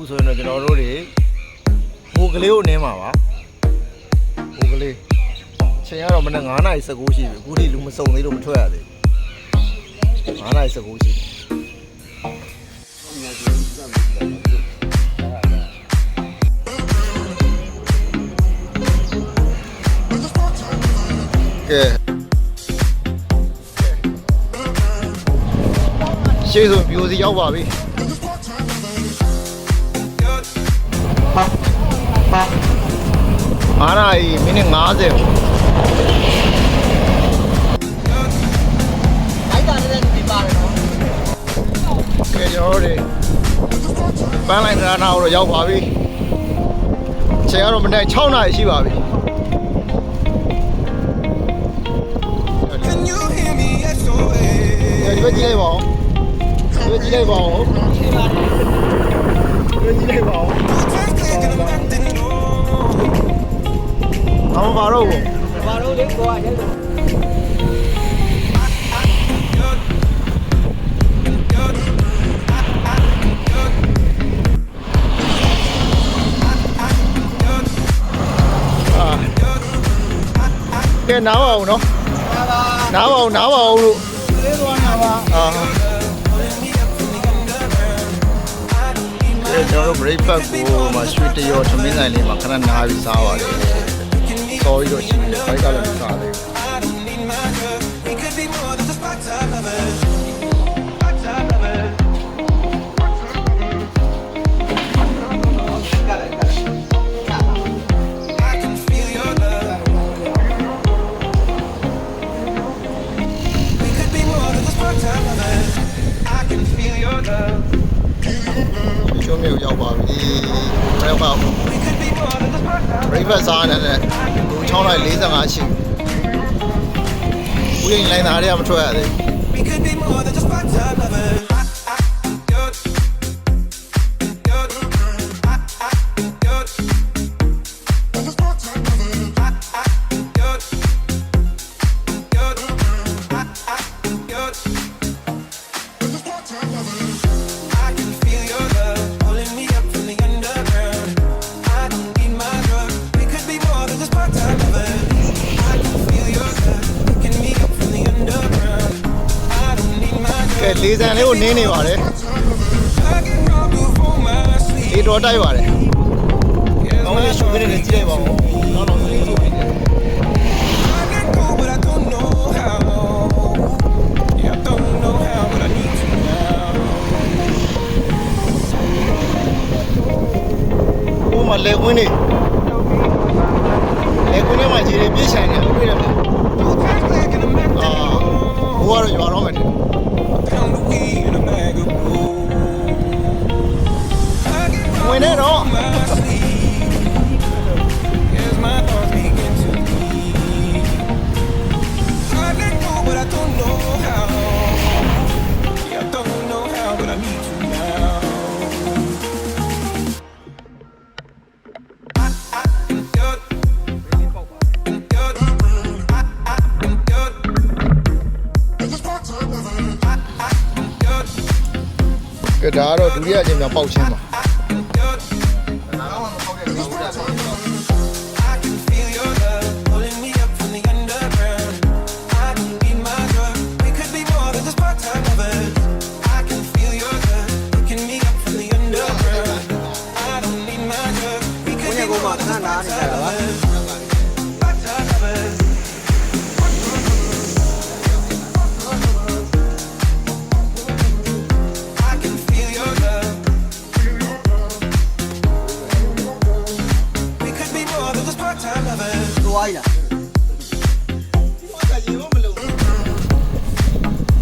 ဆိုရင်တော့ကျွန်တော်တို့တွေဟိုကလေးကိုနင်းမှာပါဟိုကလေးချိန်ရတော့မနေ့9:19ရှိပြီအခုထိလူမစုံသေးလို့မထွက်ရသေး9:19ရှိကဲရှေ့ဆိုပြိုစီရောက်ပါပြီ9 နာရီမိနစ်50ပေါ့အဲ့ဒါလည်းဒီပါတယ်နော်ကဲကျွန်တော်တို့ပန်းလိုက်နာတော့ရောက်ပါပြီချိန်ကတော့မနေ့6 နာရီရှိပါပြီရွေးကြည့်လိုက်ပါဦးရွေးကြည့်လိုက်ပါဦးရွေးကြည့်လိုက်ပါဦးအောင်ပါတော့ဘူးပါတော့လေကိုကရဲလို့ကဲနားပါအောင်နော်နားပါအောင်လို့လေးသွားနာပါကျွန်တော်တို့ breakfast ကိုမှရွှေတရောသမင်းဆိုင်လေးမှာခဏနားပြီးစားပါတယ်တော်ပြီးတော့ရှိနေတယ်ဘိုက်ကလည်းမစားသေးဘူးကျုံးမျိုးရောက်ပါပြီbreakfast စားနေတဲ့လူ6 နာရီ 45ရှိဘူးဦးရင်လိုင်းသားတွေကမထွက်ရသေးလေးစံလေးကိုနင်းနေပါတယ်ဒီတော့တိုက်ပါတယ်ကောင်းလေးရှုပ်နေတယ်ကြည့်လိုက်ပါဦးတော့လေးရှုပ်နေတယ်ဟိုမှာလေကွင်းနေမှာခြေတွေပြည့်ဆိုင်နေလို့တွေ့တယ်အာဟိုကတော့ရွာတော့မယ်ဝင်နေတော့ကဲဒါကတော့ဒုတိယအချိန်မှာပေါက်ချင်းပါ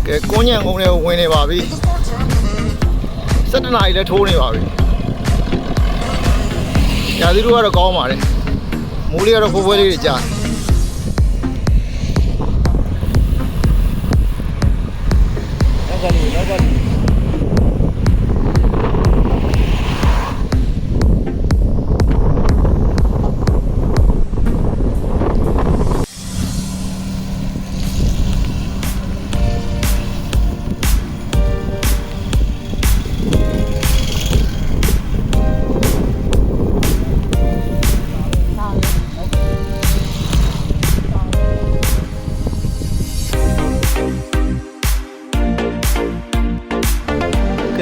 ကဲကိုညံကုန်တွေကိုဝင်နေပါပြီ7 နာရီလည်းထိုးနေပါပြီညာသီးတို့ကတော့ကောင်းပါတယ်မိုးလေးကတော့ဖိုးဖွဲလေးတွေကြာ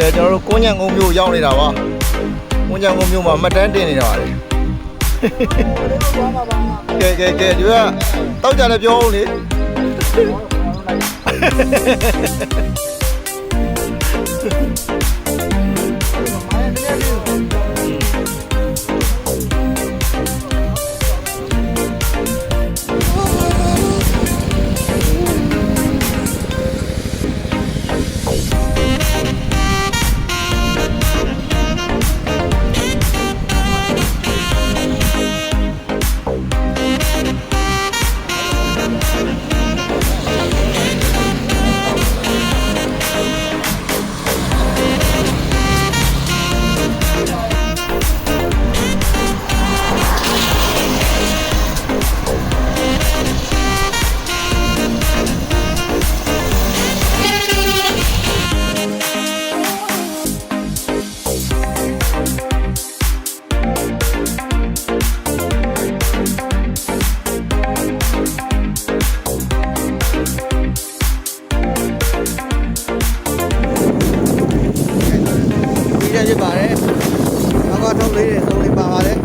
ကဲကျွန်တော်တို့ကိုညံကုန်းမျိုးရောက်နေတာပါကိုညံကုန်းမျိုးမှာမှတ်တမ်းတင်နေတာပါလေကဲဒီကတောက်ကြလည်းပြောအောင်လေဖြစ်ပါတယ်။နောက်ကထုတ်လေးတွေသုံးလေးပါပါတယ်။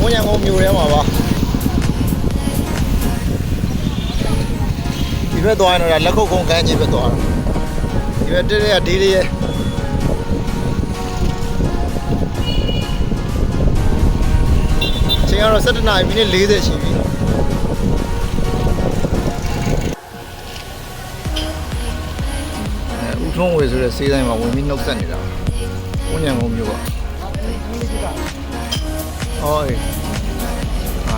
ကိုညံကုန်းမျိုးထဲမှာပါဒီဘက်သွားရင်တော့လက်ခုပ်ကုန်းကမ်းခြေဘက်သွားတာဒီဘက်တက်တဲ့ကဒီလေးရဲ့ချိန်ကတော့7:40 ရှိပြီဦးထုံးဝေဆိုတဲ့စေးတိုင်းမှာဝင်ပြီးနှုတ်ဆက်နေတာကိုညံကုန်းမျိုးပါ哦，啊，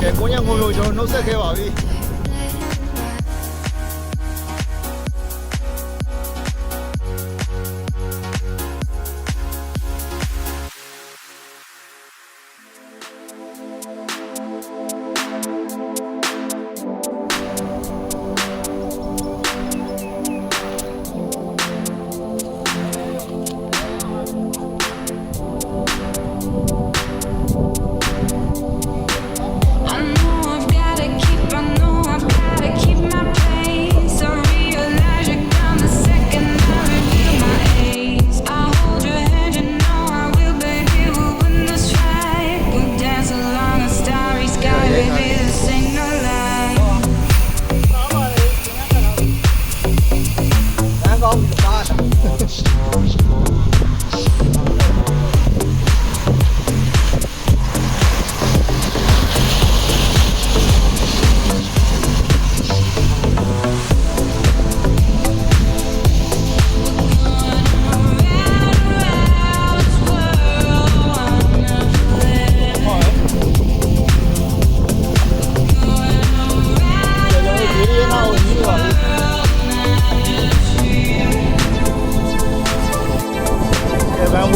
给姑娘朋友就弄塞开吧，喂。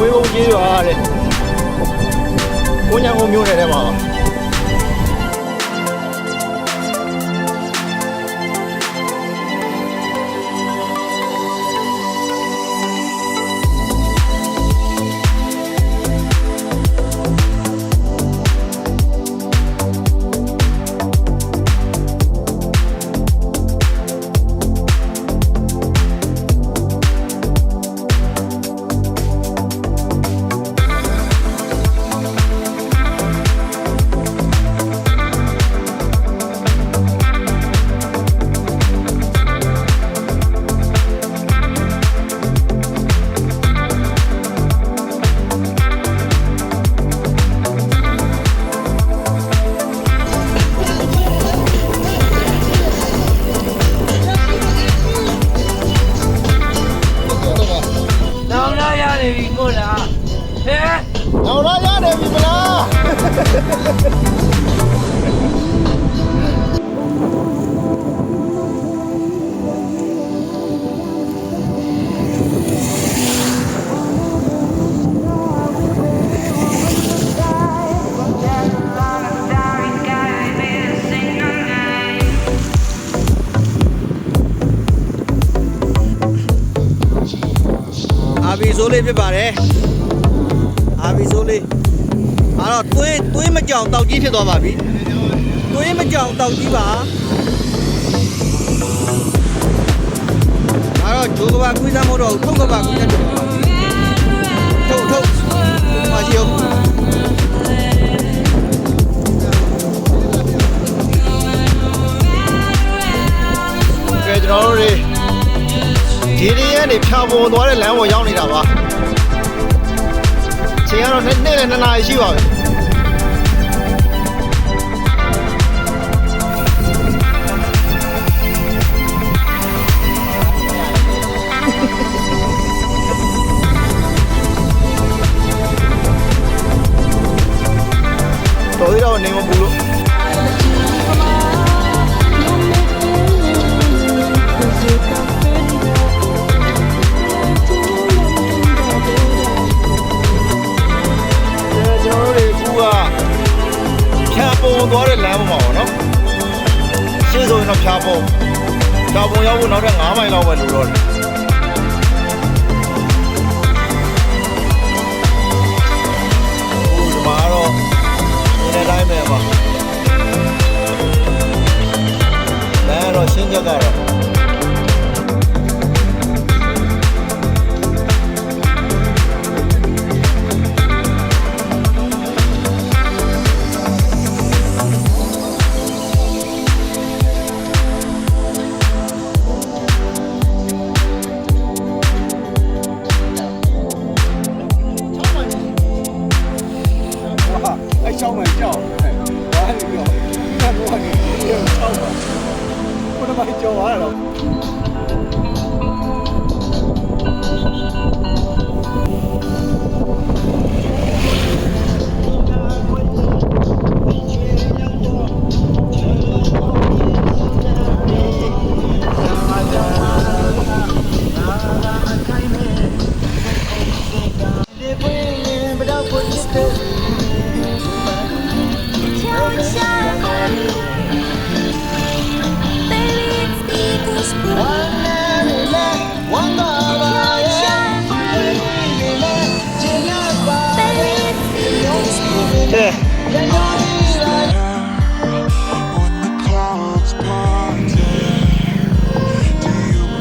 ဝေးကုန်ကြီးရွာတဲ့ကိုညံကုန်းမျိုးနယ်ထဲမှာပါနောက်တော့ရတယ်ပြီမလား အာဘီဆိုးလေးဖြစ်ပါတယ်အာဘီဆိုးလေးအဲ့တော့သွေးမကြောင်တောက်ကြီးဖြစ်သွားပါပြီသွေးမကြောင်တောက်ကြီးပါအဲ့တော့ဂျိုးကဘာကွေးစားမတော့ထုတ်ကဘာကွေးစားဖြစ်သွားပါပြီထုတ်မရှိဘူးကဲကျွန်တော်တို့တွေဒီနေ့ကနေဖြာပုံသွားတဲ့လမ်းပေါ်ရောက်နေတာပါချိန်ကတော့နေ့နဲ့2နာရီရှိပါပြီတော်ရတော့နေမဘူးလို့သွားတဲ့လမ်းပေါ်မှာပေါ့နော်ရှေ့ဆိုရင်တော့ဖြာပုံရောက်ဖို့နောက်ထပ်9မိုင်လောက်ပဲလိုတော့တယ်ဒီမှာတော့ဒီတိုင်းပဲပါလမ်းတော့ရှင်းချက်ကတော့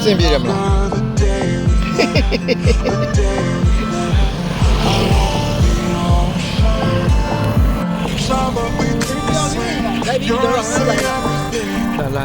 စင်ပြေတယ်မလားလာ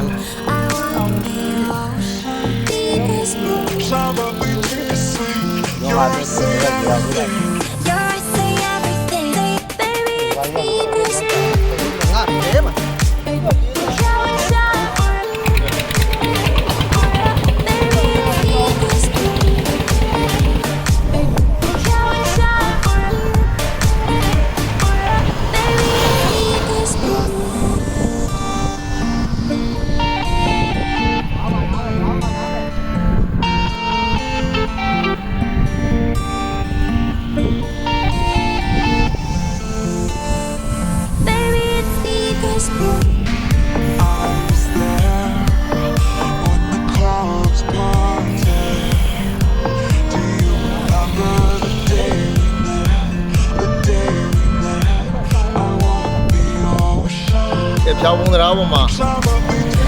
ဖြောင်းပုံတရားပေါ်မှာ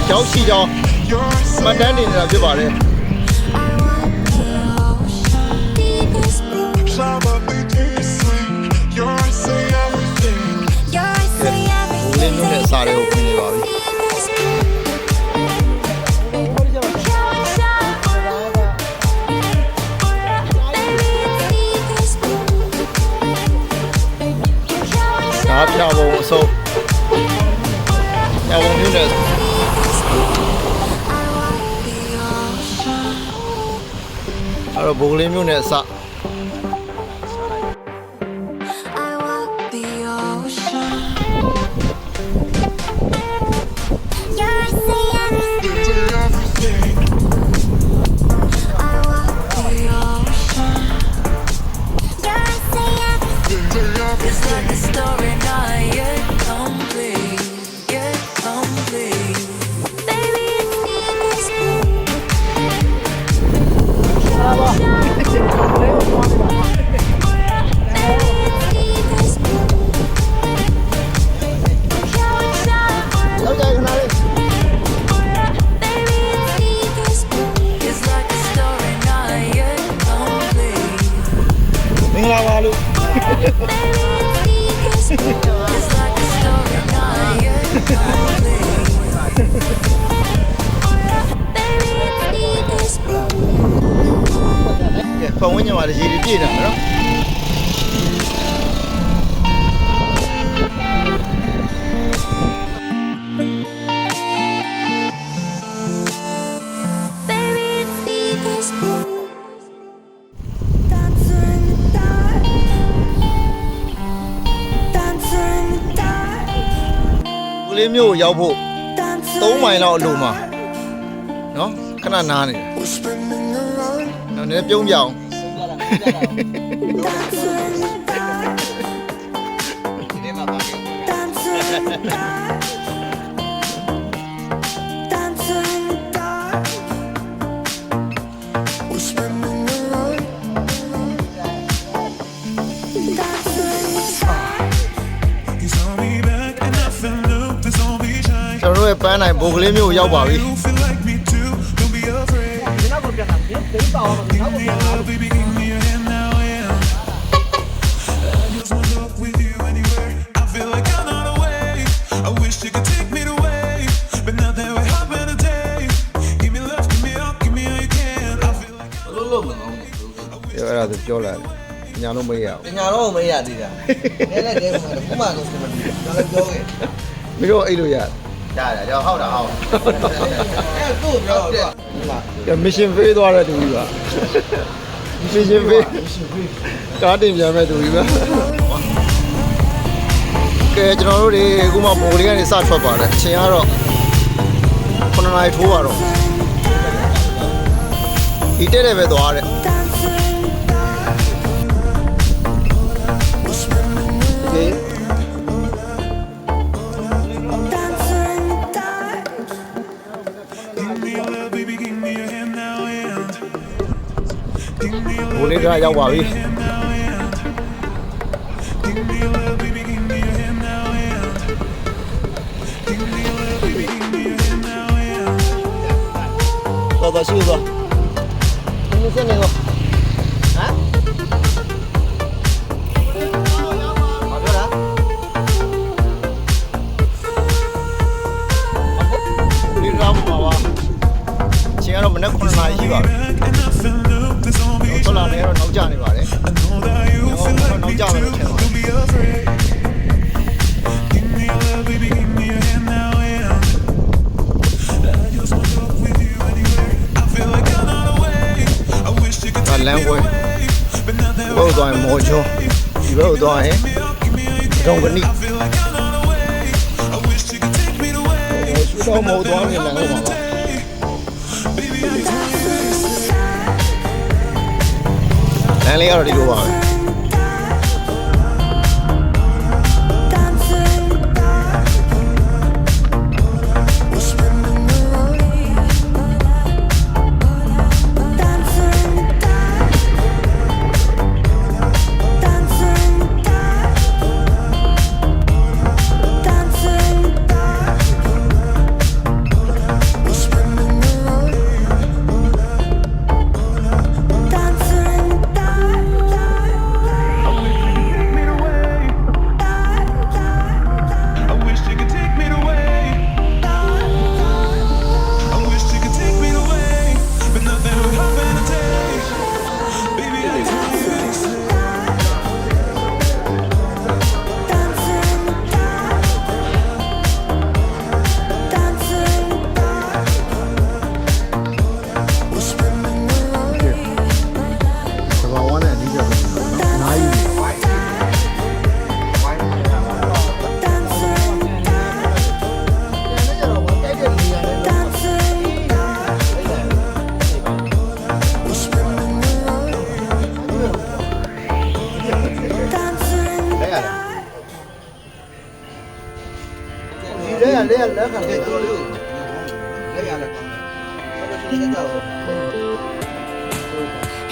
ကြောက်ချီကြောင်းမှတ်တမ်းတင်နေတာဖြစ်ပါတယ် စာတွေကိုပြင်နေပါပြီဒါဖြာပုံအစုပ်ဖြာပုံမျိုးနဲ့အဲ့တော့ဘိုးကလေးမျိုးနဲ့စ ဝန်းကျင်မှာရေတွေပြည့်နေတာနော် ကလေးမျိုးကိုရောက်ဖို့3မိုင်လောက်အလိုမှာနော်ခဏနားနေတယ်နော်နည်းပြုံးပြအောင် ဒီနေ့မှာပါခဲ့ ကျွန်တော်တို့ရဲ့ပန်းနိုင်ဘိုကလေးမျိုးကိုရောက်ပါပြီ လို့မကောင်းဘူး အဲ့ဒါဆိုပြောလာတယ်ညာလို့မရဘူး ပညာတော့မရသေးတာနည်းနည်းတည်းခုမှတော့စမလို့ကျွန်တော်ပြောခဲ့ မင်းတို့အဲ့လိုရ ရတယ်ကျွန်တော်ဟုတ်တာဟုတ်အဲ့သူ့ပြောတော့ဒီမှာ ကမရှင်ဖေးသွားတဲ့သူကြီးပါမရှင်ဖေးကားတင်ပြန်မဲ့သူကြီးပါကဲကျွန်တော်တို့တွေအခုမှဘိုကလေးကနေစထွက်ပါတယ်အချိန်ကတော့9နာရီထိုးပါတော့ဒီတဲ့တယ်ပဲသွားတယ်โอเคဘိုလေးကရောက်ပါပြီတော်ရှိသွား你先那个，啊？好漂亮。你知道不嘛？今天我们那可能哪一个？我来那个老家那边的，我老家那边去了。လမ်းကွယ်ဘုတ်သွားရင်မော်ချုံဒီဘုတ်သွားရင်ရုံကနိရှူတော့မော်သွားနေလမ်းကွာလမ်းလေးကတော့ဒီလိုပါပဲလက်ခံတဲ့တော်လို့လက်ရလက်ကောင်းတယ်အဲ့ဒါလည်းကြောက်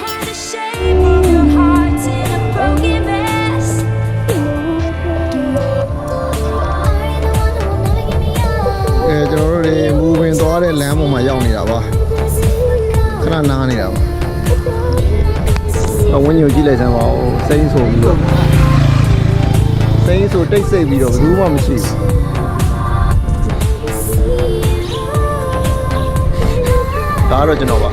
And the shape of your heart's in a broken mess. Are you the one who will never give me up? ကျွန်တော်တို့တွေမူဝင်သွားတဲ့လမ်းပေါ်မှာရောက်နေတာပါခဏနားနေတာပါအဝင်းညိုကြည့်လိုက်စမ်းပါဦးစိမ့်ဆိုပြီးတော့စိမ့်ဆိုတိတ်ဆိတ်ပြီးတော့ဘယ်သူမှမရှိဘူးဒါတော့ကျွန်တော်ပါ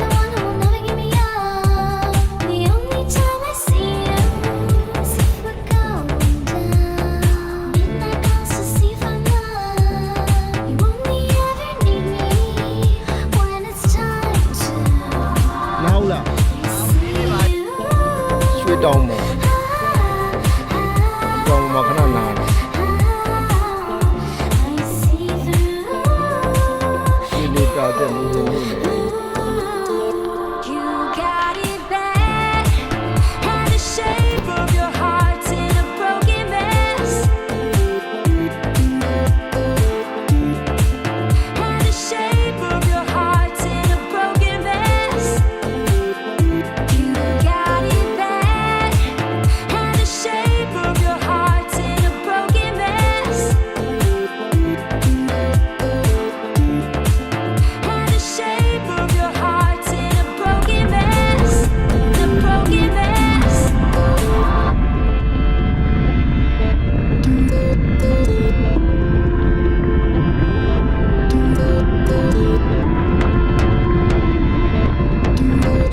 the one who will never give me up? The only time I see you is if we're going down. Midnight calls to see if I'm love. You only ever need me when it's time to နောက်လာ see you. ရွှေတောင်ပေါ်တောင်မှာခဏနား I see through. ဒီလိုတာတဲ့လူတွေနေ You got it bad, and the shape of your heart's in a broken mess. And the shape of your heart's in a broken mess. You got it bad, and the shape of your heart's in a broken mess. And the shape of your heart's in a broken mess. The broken mess.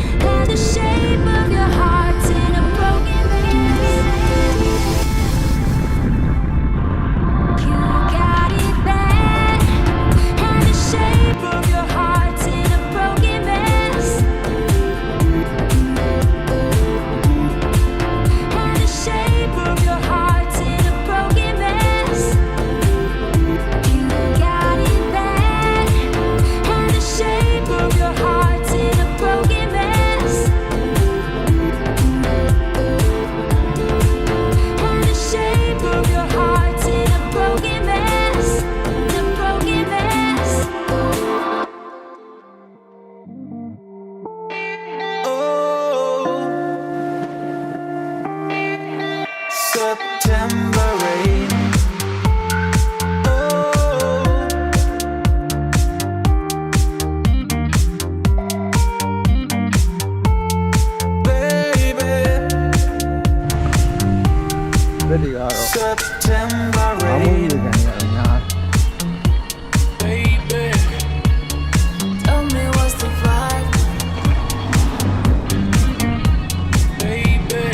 And the shape of your heart's in a broken mess. You got it bad, and the shape of your heart's in a broken mess. And the shape of your heart's in a broken mess. You got it bad, and the shape of your heart's in a broken mess. And the shape of your heart's in a broken mess. The broken mess. September rain. Baby, ဘက်တွေကတော့ September ဘာမှမ rain. ယူခံရအများ Baby, tell me what's the vibe. Baby,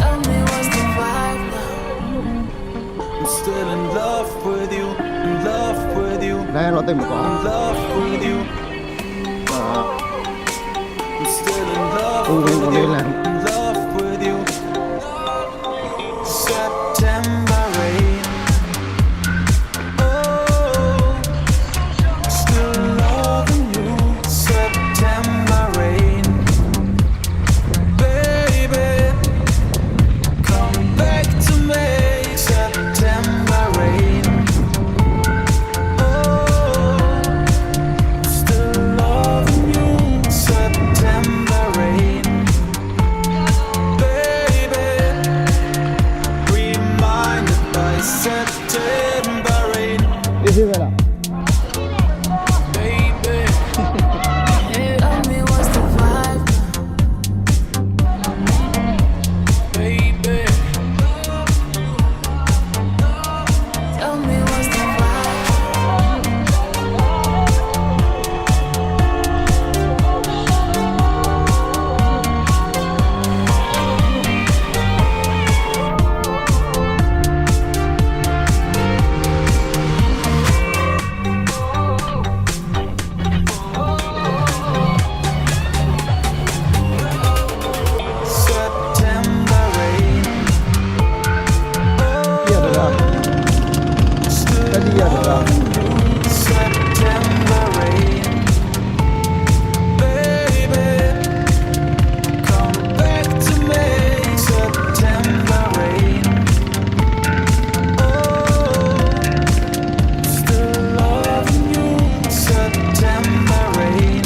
tell me what's the vibe now. I'm still in love with you, in love with you, လမ်းကတော့တိတ်မကောင်း in love with you. အာ I'm still in love Oh, with oh, you, oh, in love with you. September rain. Oh, still loving you. September rain. Baby, come back to me. September rain. Oh, still loving you. September rain. Baby, reminded by September rain. အေးစေးပဲလား Baby, tell me what's the vibe. Baby, tell me what's the vibe. September rain. ပြရတာတတိယတာ September rain. Baby, come back to me. September rain. Oh, still loving you. September rain.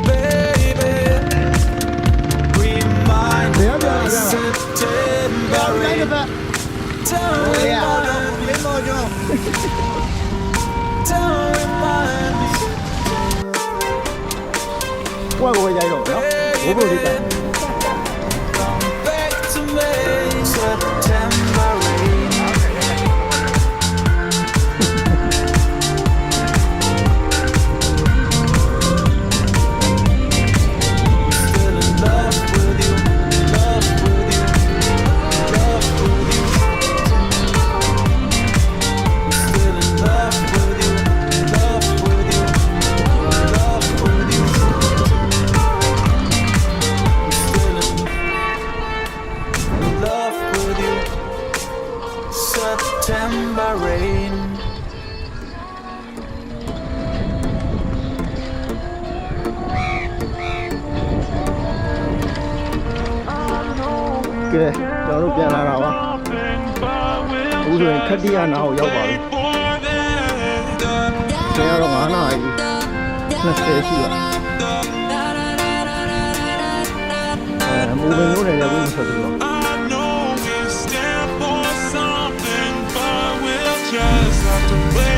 Baby, reminded by September တိုင်း rain. တစ်ပတ် Don't ဟိုရ remind me. လင်းမော်ကျော် Don't remind me. ဘွားကိုပဲရိုက်တော့နော်ဘိုးဘိုးလေးတိုင် Come back to me. September rain. ကဲကျွန်တော်တို့ပြန်လာတာပါအခုဆိုရင်ခက်တိယနာကိုရောက်ပါပြီကျန်တော့9 နာရီ20ရှိပါမူပင်လို့လည်းလည်းဝင်ဆိုပြီးတော့ I know we stand for something, but we'll just have to play